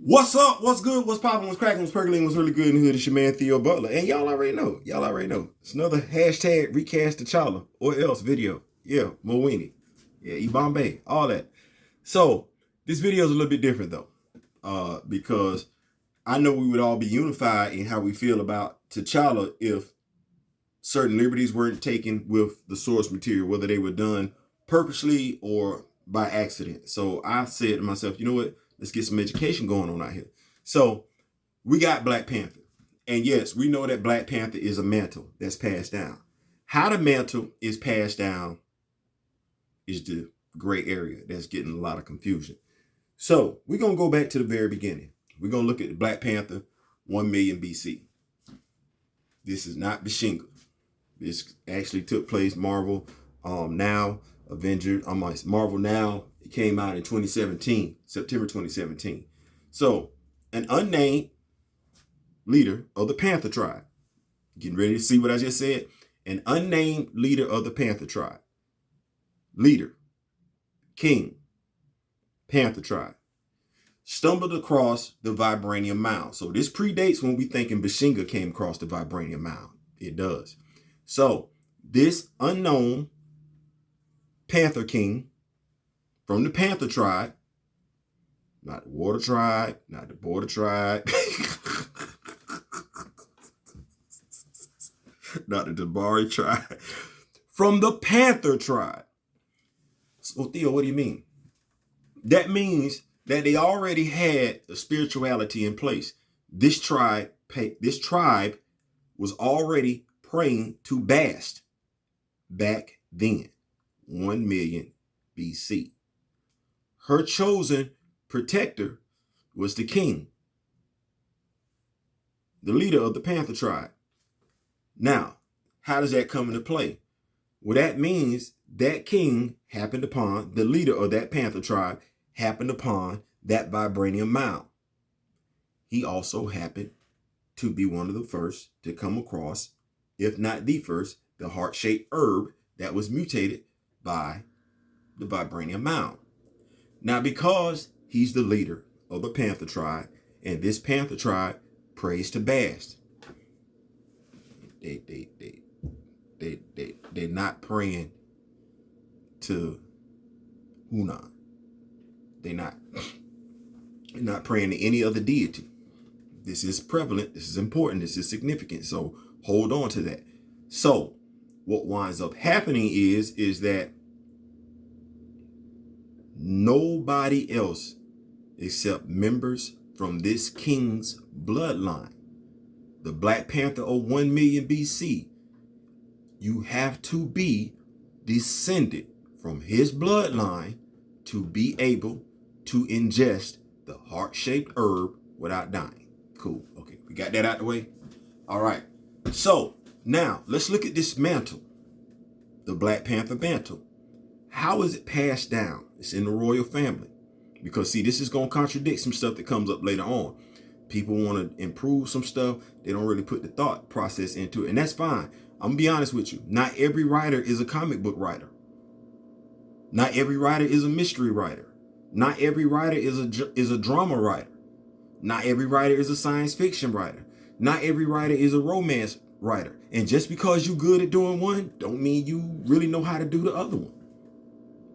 What's up? What's good? What's popping? What's cracking? What's percolating? What's really good in the hood? It's your man Theo Butler, and y'all already know. Y'all already know. It's another hashtag recast T'Challa or else video. Yeah, Mowini. Yeah, Bombay. All that. So this video is a little bit different though, because I know we would all be unified in how we feel about T'Challa if certain liberties weren't taken with the source material, whether they were done purposely or by accident. So I said to myself, you know what? Let's get some education going on out here. So we got Black Panther. And yes, we know that Black Panther is a mantle that's passed down. How the mantle is passed down is the gray area that's getting a lot of confusion. So we're going to go back to the very beginning. We're going to look at Black Panther 1 million BC. This is not Bashinga. This actually took place Marvel Now, Avenger, Marvel Now. It came out in 2017, September 2017. So an unnamed leader of the Panther tribe. Getting ready to see what I just said? An unnamed leader of the Panther tribe. Leader, king, Panther tribe. Stumbled across the Vibranium Mound. So this predates when we thinking Bashinga came across the Vibranium Mound. It does. So this unknown Panther king from the Panther tribe, not the Water tribe, not the Border tribe, not the Dabari tribe, from the Panther tribe. So Theo, what do you mean? That means that they already had a spirituality in place. This tribe was already praying to Bast back then, 1 million BC. Her chosen protector was the king, the leader of the Panther tribe. Now, how does that come into play? Well, that means that king happened upon, the leader of that Panther tribe happened upon that vibranium mound. He also happened to be one of the first to come across, if not the first, the heart-shaped herb that was mutated by the vibranium mound. Now, because he's the leader of the Panther tribe, and this Panther tribe prays to Bast, they're not praying to Hunan. They're not praying to any other deity. This is prevalent. This is important. This is significant. So hold on to that. So what winds up happening is that nobody else except members from this king's bloodline, the Black Panther of 1 million BC, you have to be descended from his bloodline to be able to ingest the heart-shaped herb without dying. Cool. Okay, we got that out the way. All right. So now let's look at this mantle, the Black Panther mantle. How is it passed down? It's in the royal family. Because see, this is going to contradict some stuff that comes up later on. People want to improve some stuff. They don't really put the thought process into it. And that's fine. I'm going to be honest with you. Not every writer is a comic book writer. Not every writer is a mystery writer. Not every writer is a drama writer. Not every writer is a science fiction writer. Not every writer is a romance writer. And just because you're good at doing one, don't mean you really know how to do the other one.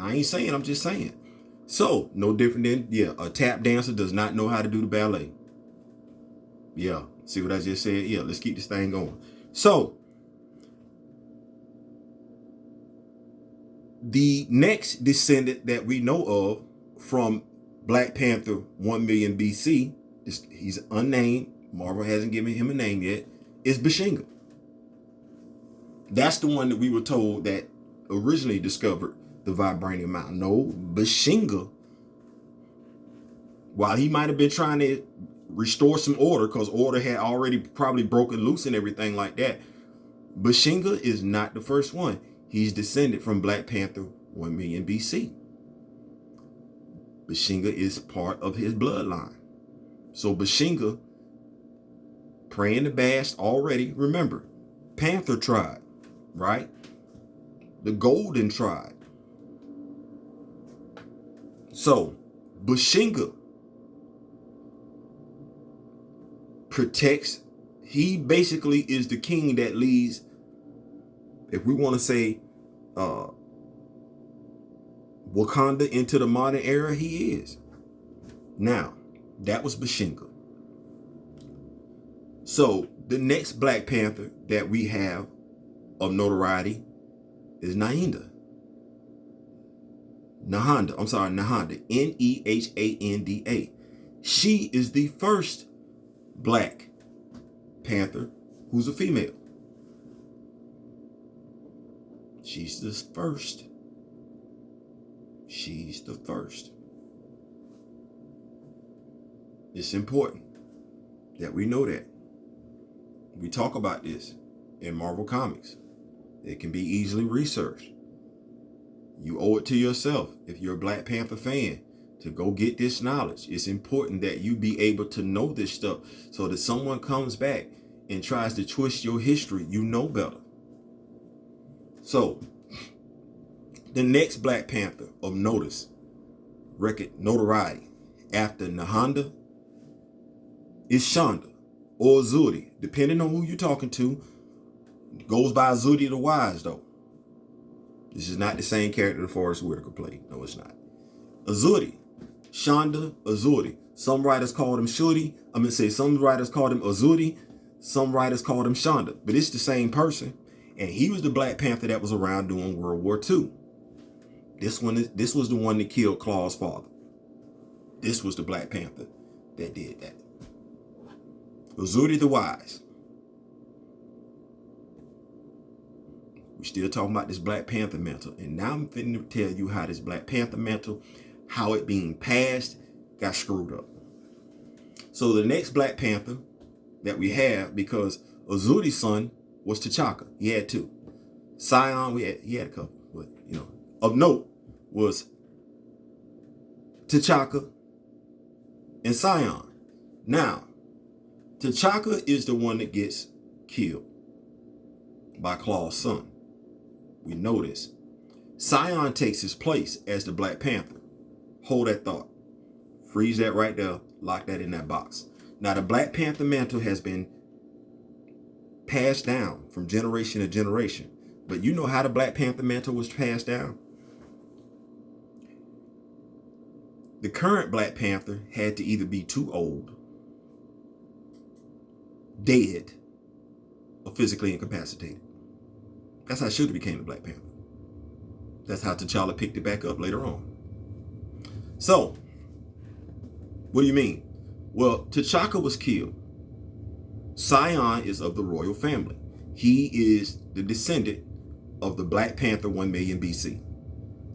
I ain't saying, I'm just saying. So, no different than, yeah, a tap dancer does not know how to do the ballet. Yeah, see what I just said? Yeah, let's keep this thing going. So, the next descendant that we know of from Black Panther 1 million BC, he's unnamed, Marvel hasn't given him a name yet, is Bashinga. That's the one that we were told that originally discovered the Vibranium Mountain. No, Bashinga, while he might have been trying to restore some order, because order had already probably broken loose and everything like that, Bashinga is not the first one. He's descended from Black Panther 1 million BC. Bashinga is part of his bloodline. So Bashinga, praying to Bast already, remember, Panther tribe, right? The Golden tribe. So Bashinga protects. He basically is the king that leads, if we want to say, Wakanda into the modern era. He is. Now, that was Bashenga. So the next Black Panther that we have of notoriety is Nahanda. Nehanda. Nehanda. She is the first Black Panther who's a female. She's the first. She's the first. It's important that we know that. We talk about this in Marvel Comics. It can be easily researched. You owe it to yourself, if you're a Black Panther fan, to go get this knowledge. It's important that you be able to know this stuff so that someone comes back and tries to twist your history, you know better. So, the next Black Panther of notoriety after Nehanda is Shonda or Azuri, depending on who you're talking to. Goes by Azuri the Wise, though. This is not the same character that Forrest Whitaker played. No, it's not. Azuri. Shonda Azuri. Some writers called him Shuri. Some writers called him Azuri. Some writers called him Shonda. But it's the same person. And he was the Black Panther that was around during World War II. This was the one that killed Claw's father. This was the Black Panther that did that. Azuri the Wise. We're still talking about this Black Panther mantle. And now I'm finna tell you how this Black Panther mantle, how it being passed, got screwed up. So the next Black Panther that we have, because Azuri's son was T'Chaka. He had two. Sion, he had a couple. But, of note was T'Chaka and Sion. Now, T'Chaka is the one that gets killed by Claw's son. We know this. Sion takes his place as the Black Panther. Hold that thought. Freeze that right there. Lock that in that box. Now, the Black Panther mantle has been passed down from generation to generation. But you know how the Black Panther mantle was passed down? The current Black Panther had to either be too old, dead, or physically incapacitated. That's how Shuri became the Black Panther. That's how T'Challa picked it back up later on. So, what do you mean? Well, T'Chaka was killed. Sion is of the royal family. He is the descendant of the Black Panther 1 million BC.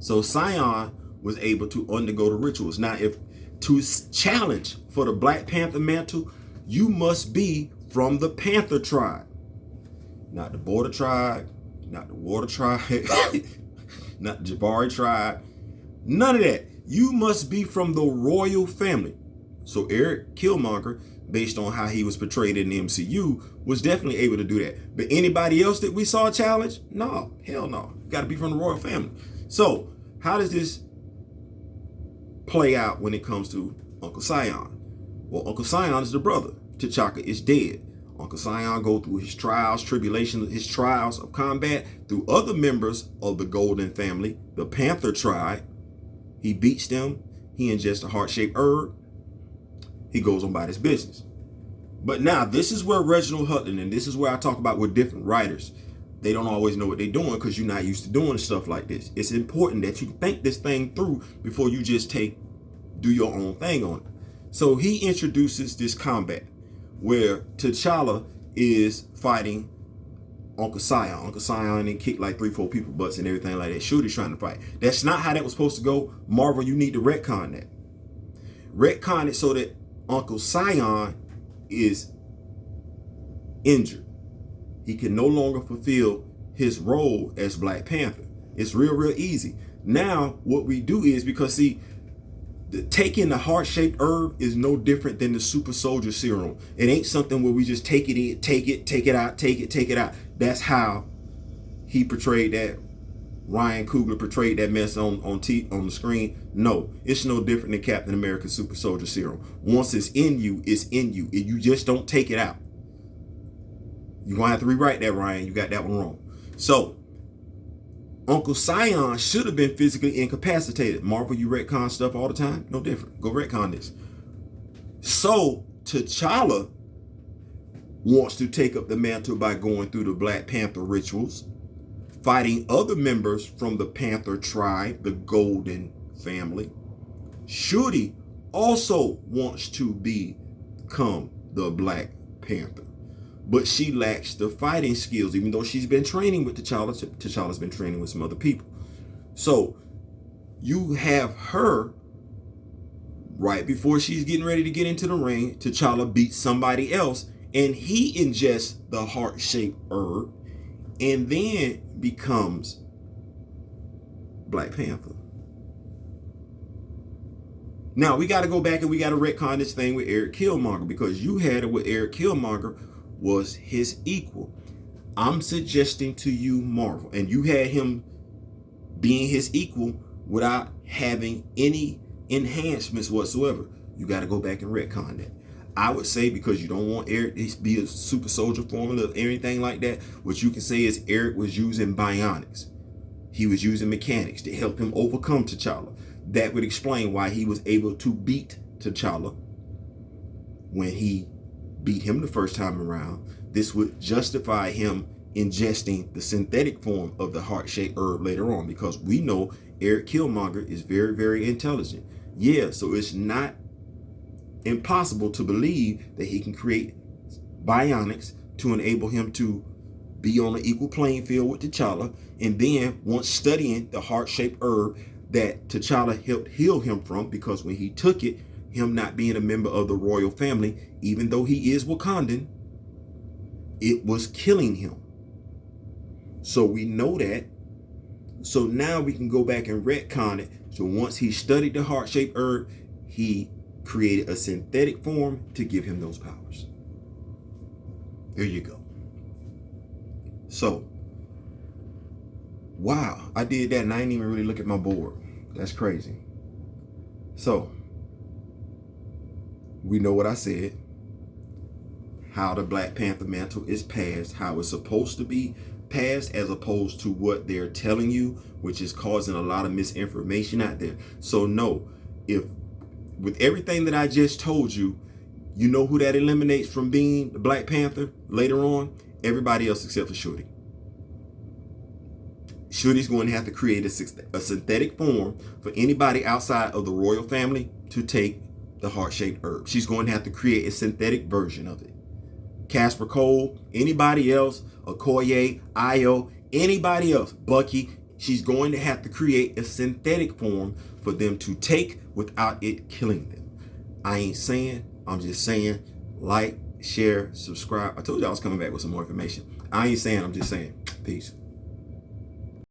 So Sion was able to undergo the rituals. Now, if to challenge for the Black Panther mantle, you must be from the Panther tribe. Not the Border tribe, not the Water tribe, not the Jabari tribe. None of that. You must be from the royal family. So Eric Killmonger, based on how he was portrayed in the MCU, was definitely able to do that. But anybody else that we saw challenge? No, hell no. Got to be from the royal family. So how does this play out when it comes to Uncle Sion? Well, Uncle Sion is the brother. T'Chaka is dead. Uncle Sion go through his trials, tribulations, his trials of combat through other members of the Golden family, the Panther tribe. He beats them. He ingests a heart-shaped herb. He goes on about his business. But now, this is where Reginald Hudlin, and this is where I talk about with different writers, they don't always know what they're doing because you're not used to doing stuff like this. It's important that you think this thing through before you just do your own thing on it. So he introduces this combat where T'Challa is fighting Uncle Sion. Uncle Sion and kicked like 3-4 people butts and everything like that. Shuri's trying to fight. That's not how that was supposed to go. Marvel, you need to retcon that. Retcon it so that Uncle Sion is injured. He can no longer fulfill his role as Black Panther. It's real easy. Now, what we do is, because see, taking the heart-shaped herb is no different than the super soldier serum. It ain't something where we just take it in, take it out, take it out. That's how he portrayed that Ryan Coogler portrayed that mess on the screen. No, it's no different than Captain America's Super Soldier Serum. Once it's in you, it's in you. You just don't take it out. You're going to have to rewrite that, Ryan. You got that one wrong. So, Uncle Sion should have been physically incapacitated. Marvel, you retcon stuff all the time? No different. Go retcon this. So, T'Challa wants to take up the mantle by going through the Black Panther rituals, fighting other members from the Panther tribe, the Golden family. Shuri also wants to become the Black Panther, but she lacks the fighting skills, even though she's been training with T'Challa. T'Challa's been training with some other people. So you have her right before she's getting ready to get into the ring. T'Challa beats somebody else, and he ingests the heart-shaped herb and then becomes Black Panther. Now, we got to go back and we got to retcon this thing with Eric Killmonger, because you had it with Eric Killmonger was his equal. I'm suggesting to you, Marvel, and you had him being his equal without having any enhancements whatsoever. You got to go back and retcon that. I would say, because you don't want Eric to be a super soldier formula or anything like that, what you can say is Eric was using bionics. He was using mechanics to help him overcome T'Challa. That would explain why he was able to beat T'Challa when he beat him the first time around. This would justify him ingesting the synthetic form of the heart-shaped herb later on, because we know Eric Killmonger is very, very intelligent. Yeah, so it's not impossible to believe that he can create bionics to enable him to be on an equal playing field with T'Challa. And then once studying the heart-shaped herb that T'Challa helped heal him from, because when he took it, him not being a member of the royal family, even though he is Wakandan, it was killing him. So we know that. So now we can go back and retcon it. So once he studied the heart-shaped herb, he created a synthetic form to give him those powers. There you go. So, wow, I did that and I didn't even really look at my board. That's crazy. So, we know what I said. How the Black Panther mantle is passed, how it's supposed to be passed, as opposed to what they're telling you, which is causing a lot of misinformation out there. So no, if with everything that I just told you, you know who that eliminates from being the Black Panther later on? Everybody else except for Shuri. Shuri's going to have to create a synthetic form for anybody outside of the royal family to take the heart-shaped herb. She's going to have to create a synthetic version of it. Casper Cole, anybody else, Okoye, Io, anybody else, Bucky, she's going to have to create a synthetic form for them to take without it killing them. I ain't saying, I'm just saying, like, share, subscribe. I told you I was coming back with some more information. I ain't saying, I'm just saying. Peace.